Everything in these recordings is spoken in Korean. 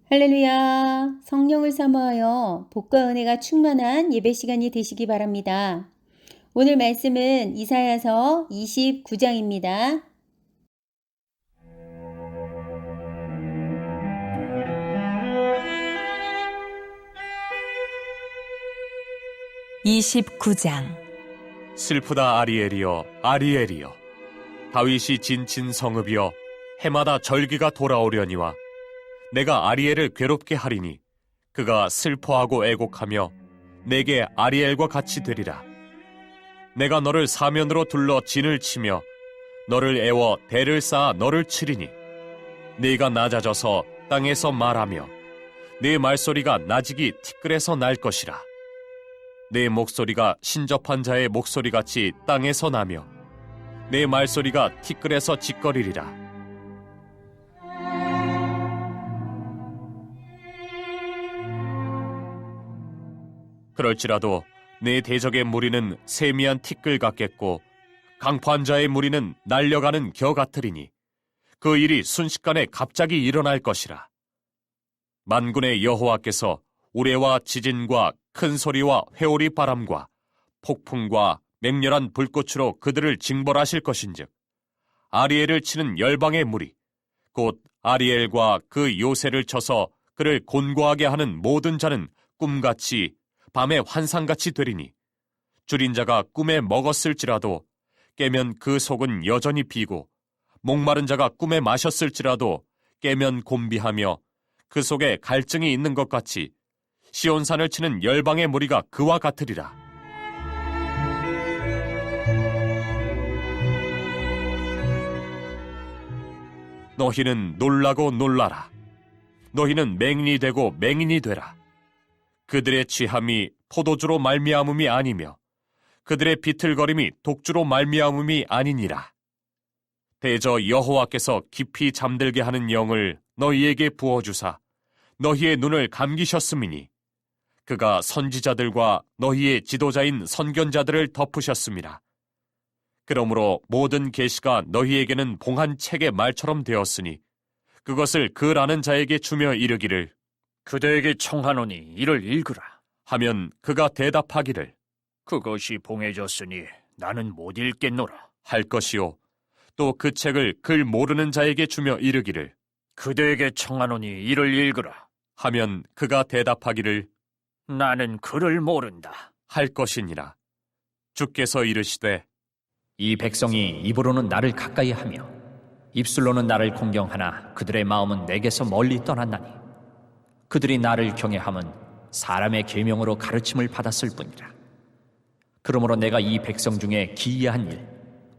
할렐루야. 성령을 사모하여 복과 은혜가 충만한 예배 시간이 되시기 바랍니다. 오늘 말씀은 이사야서 29장입니다. 슬프다 아리엘이여, 아리엘이여. 다윗이 진친 성읍이여, 해마다 절기가 돌아오려니와 내가 아리엘을 괴롭게 하리니 그가 슬퍼하고 애곡하며 내게 아리엘과 같이 되리라. 내가 너를 사면으로 둘러 진을 치며 너를 애워 대를 쌓아 너를 치리니 네가 낮아져서 땅에서 말하며 네 말소리가 나직이 티끌에서 날 것이라. 내 목소리가 신접한 자의 목소리같이 땅에서 나며 내 말소리가 티끌에서 짓거리리라. 그럴지라도 내 대적의 무리는 세미한 티끌 같겠고 강포한 자의 무리는 날려가는 겨 같으리니 그 일이 순식간에 갑자기 일어날 것이라. 만군의 여호와께서 우레와 지진과 큰 소리와 회오리 바람과 폭풍과 맹렬한 불꽃으로 그들을 징벌하실 것인즉 아리엘을 치는 열방의 무리 곧 아리엘과 그 요새를 쳐서 그를 곤고하게 하는 모든 자는 꿈같이 밤에 환상같이 되리니 줄인 자가 꿈에 먹었을지라도 깨면 그 속은 여전히 비고 목마른 자가 꿈에 마셨을지라도 깨면 곤비하며 그 속에 갈증이 있는 것 같이 시온산을 치는 열방의 무리가 그와 같으리라. 너희는 놀라고 놀라라. 너희는 맹인이 되고 맹인이 되라. 그들의 취함이 포도주로 말미암음이 아니며 그들의 비틀거림이 독주로 말미암음이 아니니라. 대저 여호와께서 깊이 잠들게 하는 영을 너희에게 부어주사 너희의 눈을 감기셨음이니 그가 선지자들과 너희의 지도자인 선견자들을 덮으셨음이라. 그러므로 모든 계시가 너희에게는 봉한 책의 말처럼 되었으니 그것을 글 아는 자에게 주며 이르기를 그대에게 청하노니 이를 읽으라 하면 그가 대답하기를 그것이 봉해졌으니 나는 못 읽겠노라 할 것이요 또 그 책을 글 모르는 자에게 주며 이르기를 그대에게 청하노니 이를 읽으라 하면 그가 대답하기를 나는 글을 모른다 할 것이니라. 주께서 이르시되 이 백성이 입으로는 나를 가까이 하며 입술로는 나를 공경하나 그들의 마음은 내게서 멀리 떠났나니 그들이 나를 경외함은 사람의 계명으로 가르침을 받았을 뿐이라. 그러므로 내가 이 백성 중에 기이한 일,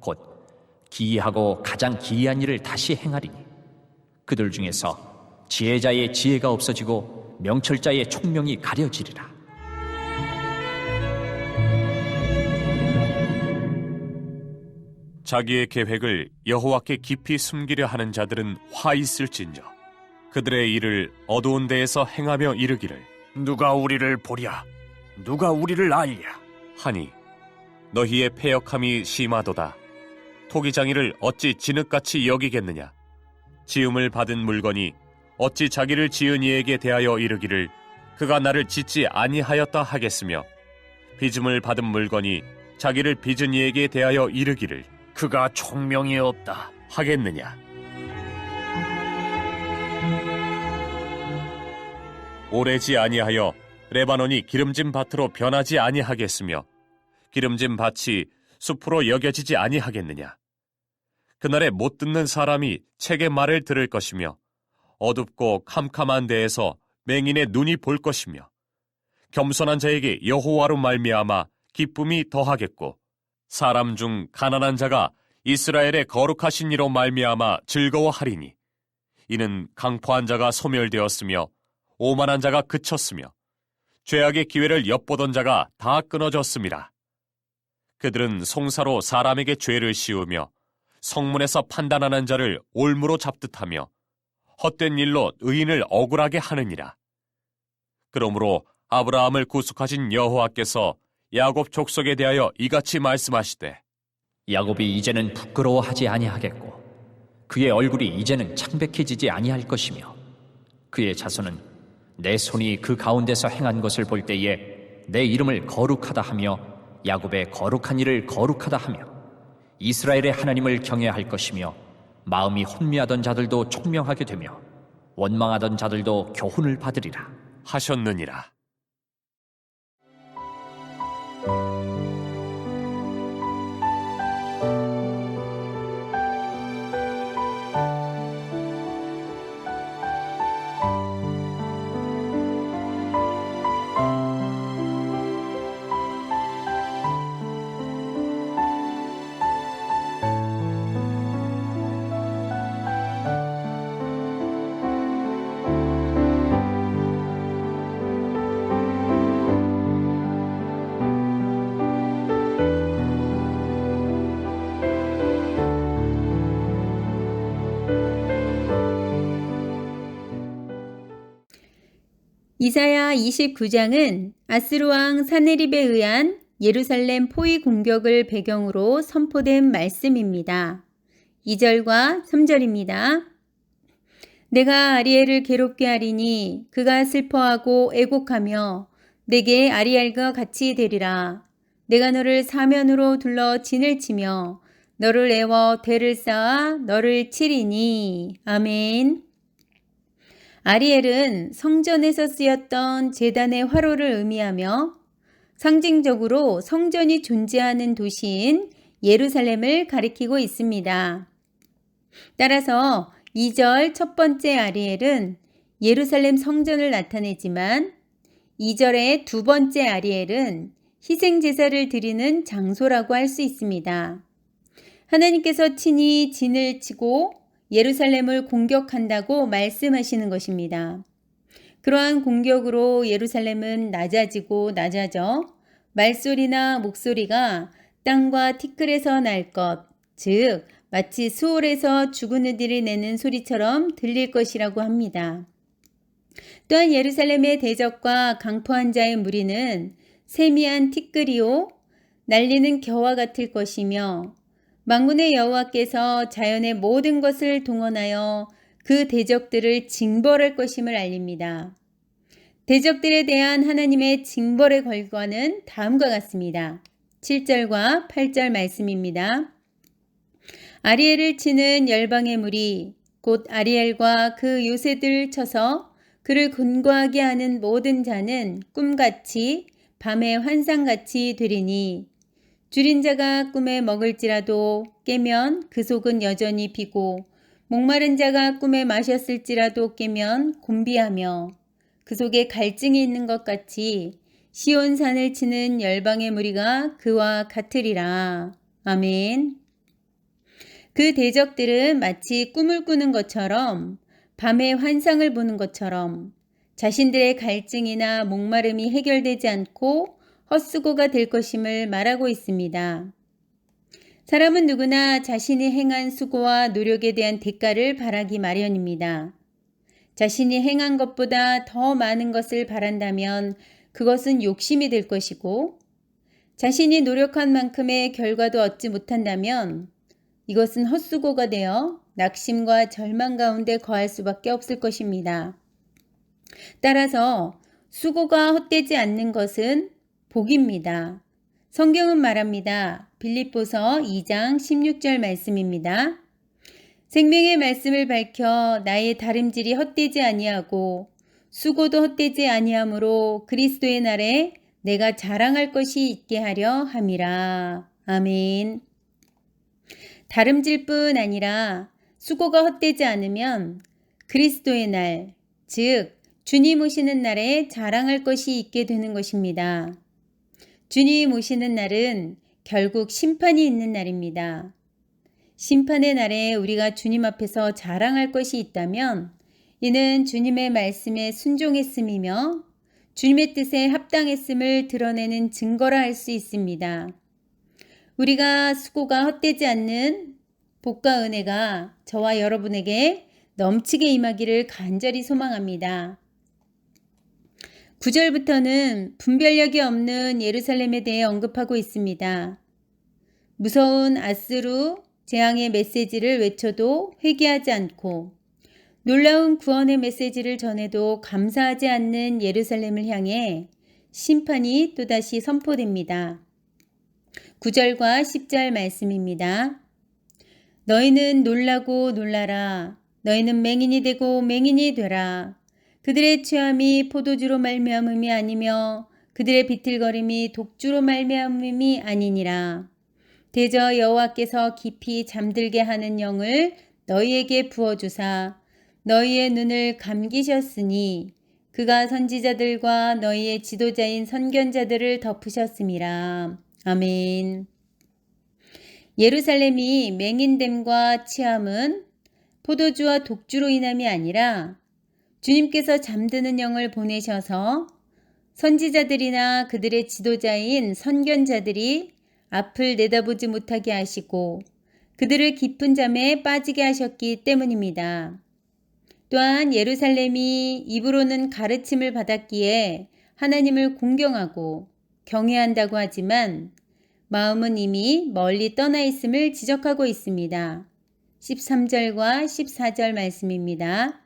곧 기이하고 가장 기이한 일을 다시 행하리니 그들 중에서 지혜자의 지혜가 없어지고 명철자의 총명이 가려지리라. 자기의 계획을 여호와께 깊이 숨기려 하는 자들은 화 있을진저 그들의 일을 어두운 데에서 행하며 이르기를 누가 우리를 보랴 누가 우리를 알랴 하니 너희의 패역함이 심하도다. 토기장이를 어찌 진흙같이 여기겠느냐. 지음을 받은 물건이 어찌 자기를 지은 이에게 대하여 이르기를 그가 나를 짓지 아니하였다 하겠으며 빚음을 받은 물건이 자기를 빚은 이에게 대하여 이르기를 그가 총명이 없다 하겠느냐. 오래지 아니하여 레바논이 기름진 밭으로 변하지 아니하겠으며 기름진 밭이 숲으로 여겨지지 아니하겠느냐. 그날에 못 듣는 사람이 책의 말을 들을 것이며 어둡고 캄캄한 데에서 맹인의 눈이 볼 것이며 겸손한 자에게 여호와로 말미암아 기쁨이 더하겠고 사람 중 가난한 자가 이스라엘의 거룩하신 이로 말미암아 즐거워하리니 이는 강포한 자가 소멸되었으며 오만한 자가 그쳤으며 죄악의 기회를 엿보던 자가 다 끊어졌음이라. 그들은 송사로 사람에게 죄를 씌우며 성문에서 판단하는 자를 올무로 잡듯하며 헛된 일로 의인을 억울하게 하느니라. 그러므로 아브라함을 구속하신 여호와께서 야곱 족속에 대하여 이같이 말씀하시되 야곱이 이제는 부끄러워하지 아니하겠고 그의 얼굴이 이제는 창백해지지 아니할 것이며 그의 자손은 내 손이 그 가운데서 행한 것을 볼 때에 내 이름을 거룩하다 하며 야곱의 거룩한 일을 거룩하다 하며 이스라엘의 하나님을 경외할 것이며 마음이 혼미하던 자들도 총명하게 되며 원망하던 자들도 교훈을 받으리라 하셨느니라. 이사야 29장은 아스루 왕 사네립에 의한 예루살렘 포위 공격을 배경으로 선포된 말씀입니다. 2절과 3절입니다. 내가 아리엘을 괴롭게 하리니 그가 슬퍼하고 애곡하며 내게 아리엘과 같이 되리라. 내가 너를 사면으로 둘러 진을 치며 너를 애워 대를 쌓아 너를 치리니. 아멘. 아리엘은 성전에서 쓰였던 제단의 화로를 의미하며 상징적으로 성전이 존재하는 도시인 예루살렘을 가리키고 있습니다. 따라서 2절 첫 번째 아리엘은 예루살렘 성전을 나타내지만 2절의 두 번째 아리엘은 희생제사를 드리는 장소라고 할 수 있습니다. 하나님께서 친히 진을 치고 예루살렘을 공격한다고 말씀하시는 것입니다. 그러한 공격으로 예루살렘은 낮아지고 낮아져 말소리나 목소리가 땅과 티끌에서 날 것, 즉 마치 수월에서 죽은 이들이 내는 소리처럼 들릴 것이라고 합니다. 또한 예루살렘의 대적과 강포한 자의 무리는 세미한 티끌이요 날리는 겨와 같을 것이며 만군의 여호와께서 자연의 모든 것을 동원하여 그 대적들을 징벌할 것임을 알립니다. 대적들에 대한 하나님의 징벌의 결과는 다음과 같습니다. 7절과 8절 말씀입니다. 아리엘을 치는 열방의 무리 곧 아리엘과 그 요새들 쳐서 그를 곤고하게 하는 모든 자는 꿈같이 밤의 환상같이 되리니 줄인 자가 꿈에 먹을지라도 깨면 그 속은 여전히 비고 목마른 자가 꿈에 마셨을지라도 깨면 곤비하며 그 속에 갈증이 있는 것 같이 시온산을 치는 열방의 무리가 그와 같으리라. 아멘. 그 대적들은 마치 꿈을 꾸는 것처럼 밤에 환상을 보는 것처럼 자신들의 갈증이나 목마름이 해결되지 않고 헛수고가 될 것임을 말하고 있습니다. 사람은 누구나 자신이 행한 수고와 노력에 대한 대가를 바라기 마련입니다. 자신이 행한 것보다 더 많은 것을 바란다면 그것은 욕심이 될 것이고 자신이 노력한 만큼의 결과도 얻지 못한다면 이것은 헛수고가 되어 낙심과 절망 가운데 거할 수밖에 없을 것입니다. 따라서 수고가 헛되지 않는 것은 복입니다. 성경은 말합니다. 빌립보서 2장 16절 말씀입니다. 생명의 말씀을 밝혀 나의 다름질이 헛되지 아니하고 수고도 헛되지 아니하므로 그리스도의 날에 내가 자랑할 것이 있게 하려 함이라. 아멘. 다름질뿐 아니라 수고가 헛되지 않으면 그리스도의 날, 즉 주님 오시는 날에 자랑할 것이 있게 되는 것입니다. 주님 오시는 날은 결국 심판이 있는 날입니다. 심판의 날에 우리가 주님 앞에서 자랑할 것이 있다면 이는 주님의 말씀에 순종했음이며 주님의 뜻에 합당했음을 드러내는 증거라 할 수 있습니다. 우리가 수고가 헛되지 않는 복과 은혜가 저와 여러분에게 넘치게 임하기를 간절히 소망합니다. 9절부터는 분별력이 없는 예루살렘에 대해 언급하고 있습니다. 무서운 아스루 재앙의 메시지를 외쳐도 회개하지 않고 놀라운 구원의 메시지를 전해도 감사하지 않는 예루살렘을 향해 심판이 또다시 선포됩니다. 9절과 10절 말씀입니다. 너희는 놀라고 놀라라. 너희는 맹인이 되고 맹인이 되라. 그들의 취함이 포도주로 말미암음이 아니며 그들의 비틀거림이 독주로 말미암음이 아니니라. 대저 여호와께서 깊이 잠들게 하는 영을 너희에게 부어주사 너희의 눈을 감기셨으니 그가 선지자들과 너희의 지도자인 선견자들을 덮으셨음이라. 아멘. 예루살렘이 맹인됨과 취함은 포도주와 독주로 인함이 아니라 주님께서 잠드는 영을 보내셔서 선지자들이나 그들의 지도자인 선견자들이 앞을 내다보지 못하게 하시고 그들을 깊은 잠에 빠지게 하셨기 때문입니다. 또한 예루살렘이 입으로는 가르침을 받았기에 하나님을 공경하고 경외한다고 하지만 마음은 이미 멀리 떠나 있음을 지적하고 있습니다. 13절과 14절 말씀입니다.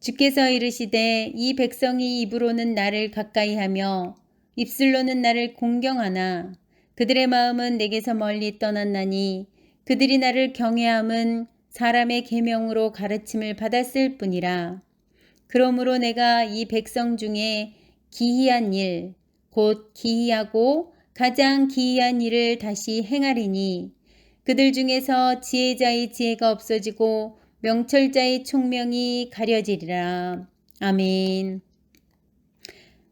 주께서 이르시되 이 백성이 입으로는 나를 가까이하며 입술로는 나를 공경하나 그들의 마음은 내게서 멀리 떠났나니 그들이 나를 경외함은 사람의 계명으로 가르침을 받았을 뿐이라. 그러므로 내가 이 백성 중에 기이한 일, 곧 기이하고 가장 기이한 일을 다시 행하리니 그들 중에서 지혜자의 지혜가 없어지고 명철자의 총명이 가려지리라. 아멘.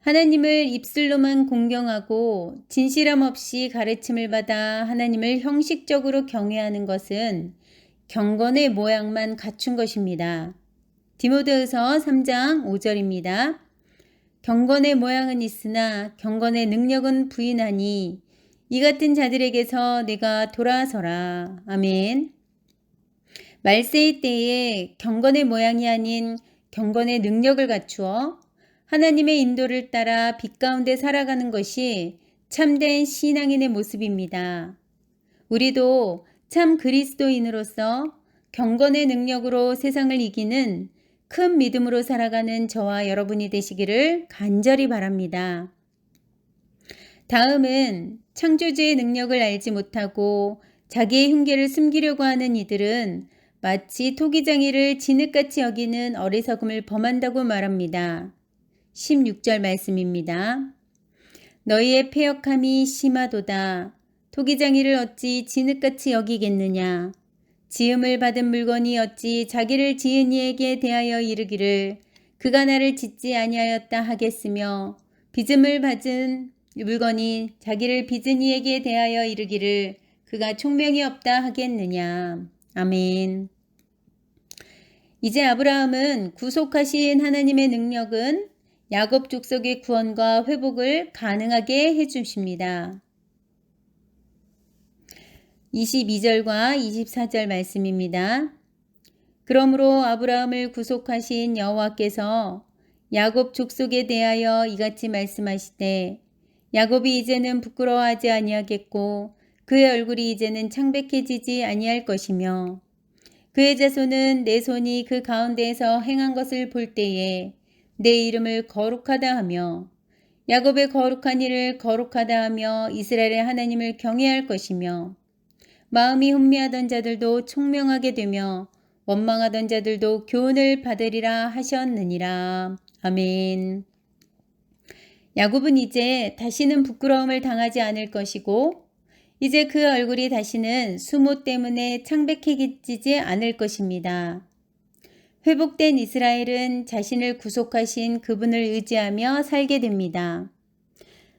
하나님을 입술로만 공경하고 진실함 없이 가르침을 받아 하나님을 형식적으로 경외하는 것은 경건의 모양만 갖춘 것입니다. 디모데후서 3장 5절입니다. 경건의 모양은 있으나 경건의 능력은 부인하니 이 같은 자들에게서 내가 돌아서라. 아멘. 말세의 때에 경건의 모양이 아닌 경건의 능력을 갖추어 하나님의 인도를 따라 빛 가운데 살아가는 것이 참된 신앙인의 모습입니다. 우리도 참 그리스도인으로서 경건의 능력으로 세상을 이기는 큰 믿음으로 살아가는 저와 여러분이 되시기를 간절히 바랍니다. 다음은 창조주의 능력을 알지 못하고 자기의 흉계를 숨기려고 하는 이들은 마치 토기장이를 진흙같이 여기는 어리석음을 범한다고 말합니다. 16절 말씀입니다. 너희의 패역함이 심하도다. 토기장이를 어찌 진흙같이 여기겠느냐. 지음을 받은 물건이 어찌 자기를 지은 이에게 대하여 이르기를 그가 나를 짓지 아니하였다 하겠으며 빚음을 받은 물건이 자기를 빚은 이에게 대하여 이르기를 그가 총명이 없다 하겠느냐. 아멘. 이제 아브라함은 구속하신 하나님의 능력은 야곱 족속의 구원과 회복을 가능하게 해주십니다. 22절과 24절 말씀입니다. 그러므로 아브라함을 구속하신 여호와께서 야곱 족속에 대하여 이같이 말씀하시되 야곱이 이제는 부끄러워하지 아니하겠고 그의 얼굴이 이제는 창백해지지 아니할 것이며 그의 자손은 내 손이 그 가운데에서 행한 것을 볼 때에 내 이름을 거룩하다 하며 야곱의 거룩한 일을 거룩하다 하며 이스라엘의 하나님을 경외할 것이며 마음이 혼미하던 자들도 총명하게 되며 원망하던 자들도 교훈을 받으리라 하셨느니라. 아멘. 야곱은 이제 다시는 부끄러움을 당하지 않을 것이고 이제 그 얼굴이 다시는 수모 때문에 창백해지지 않을 것입니다. 회복된 이스라엘은 자신을 구속하신 그분을 의지하며 살게 됩니다.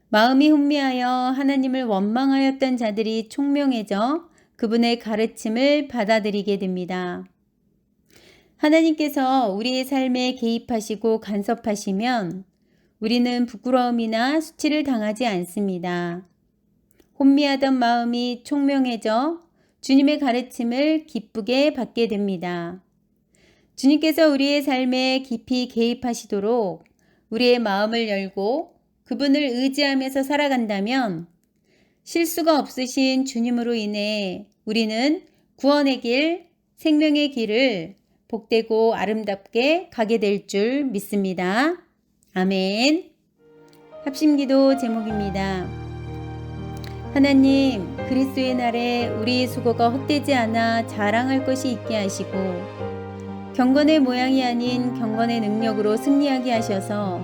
마음이 혼미하여 하나님을 원망하였던 자들이 총명해져 그분의 가르침을 받아들이게 됩니다. 하나님께서 우리의 삶에 개입하시고 간섭하시면 우리는 부끄러움이나 수치를 당하지 않습니다. 혼미하던 마음이 총명해져 주님의 가르침을 기쁘게 받게 됩니다. 주님께서 우리의 삶에 깊이 개입하시도록 우리의 마음을 열고 그분을 의지하면서 살아간다면 실수가 없으신 주님으로 인해 우리는 구원의 길, 생명의 길을 복되고 아름답게 가게 될 줄 믿습니다. 아멘. 합심기도 제목입니다. 하나님, 그리스도의 날에 우리의 수고가 헛되지 않아 자랑할 것이 있게 하시고 경건의 모양이 아닌 경건의 능력으로 승리하게 하셔서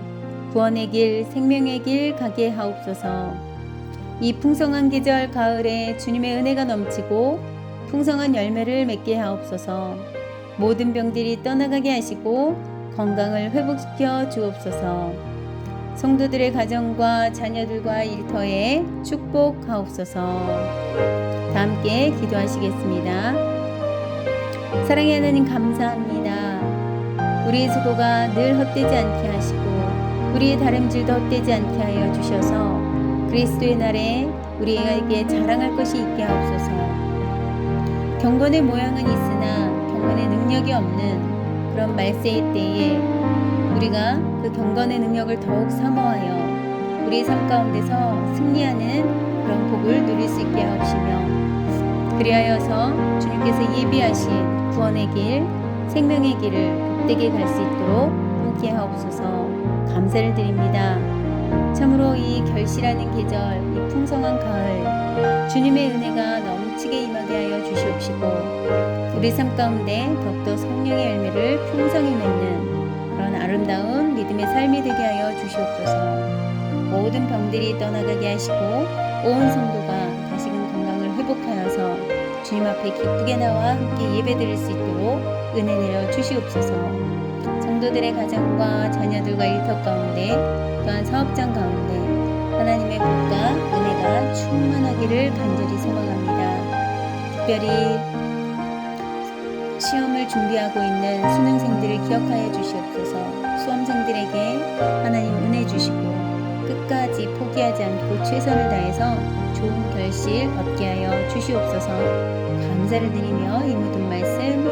구원의 길, 생명의 길 가게 하옵소서. 이 풍성한 계절 가을에 주님의 은혜가 넘치고 풍성한 열매를 맺게 하옵소서. 모든 병들이 떠나가게 하시고 건강을 회복시켜 주옵소서. 성도들의 가정과 자녀들과 일터에 축복하옵소서. 다 함께 기도하시겠습니다. 사랑의 하나님 감사합니다. 우리의 수고가 늘 헛되지 않게 하시고 우리의 다름질도 헛되지 않게 하여 주셔서 그리스도의 날에 우리에게 자랑할 것이 있게 하옵소서. 경건의 모양은 있으나 경건의 능력이 없는 그런 말세의 때에 우리가 그 경건의 능력을 더욱 사모하여 우리의 삶 가운데서 승리하는 그런 복을 누릴 수 있게 하옵시며 그리하여서 주님께서 예비하신 구원의 길, 생명의 길을 복되게 갈 수 있도록 함께 하옵소서. 감사를 드립니다. 참으로 이 결실하는 계절, 이 풍성한 가을 주님의 은혜가 넘치게 임하게 하여 주시옵시고 우리 삶 가운데 더욱더 성령의 열매를 풍성히 맺는 그런 아름다운 믿음의 삶이 되게 하여 주시옵소서. 모든 병들이 떠나가게 하시고 온 성도가 다시금 건강을 회복하여서 주님 앞에 기쁘게 나와 함께 예배드릴 수 있도록 은혜 내려 주시옵소서. 성도들의 가정과 자녀들과 일터 가운데 또한 사업장 가운데 하나님의 복과 은혜가 충만하기를 간절히 소망합니다. 특별히 시험을 준비하고 있는 수능생들을 기억하여 주시옵소서. 수험생들에게 하나님 은혜 주시고 끝까지 포기하지 않고 최선을 다해서 좋은 결실 얻게 하여 주시옵소서. 감사를 드리며 이 모든 말씀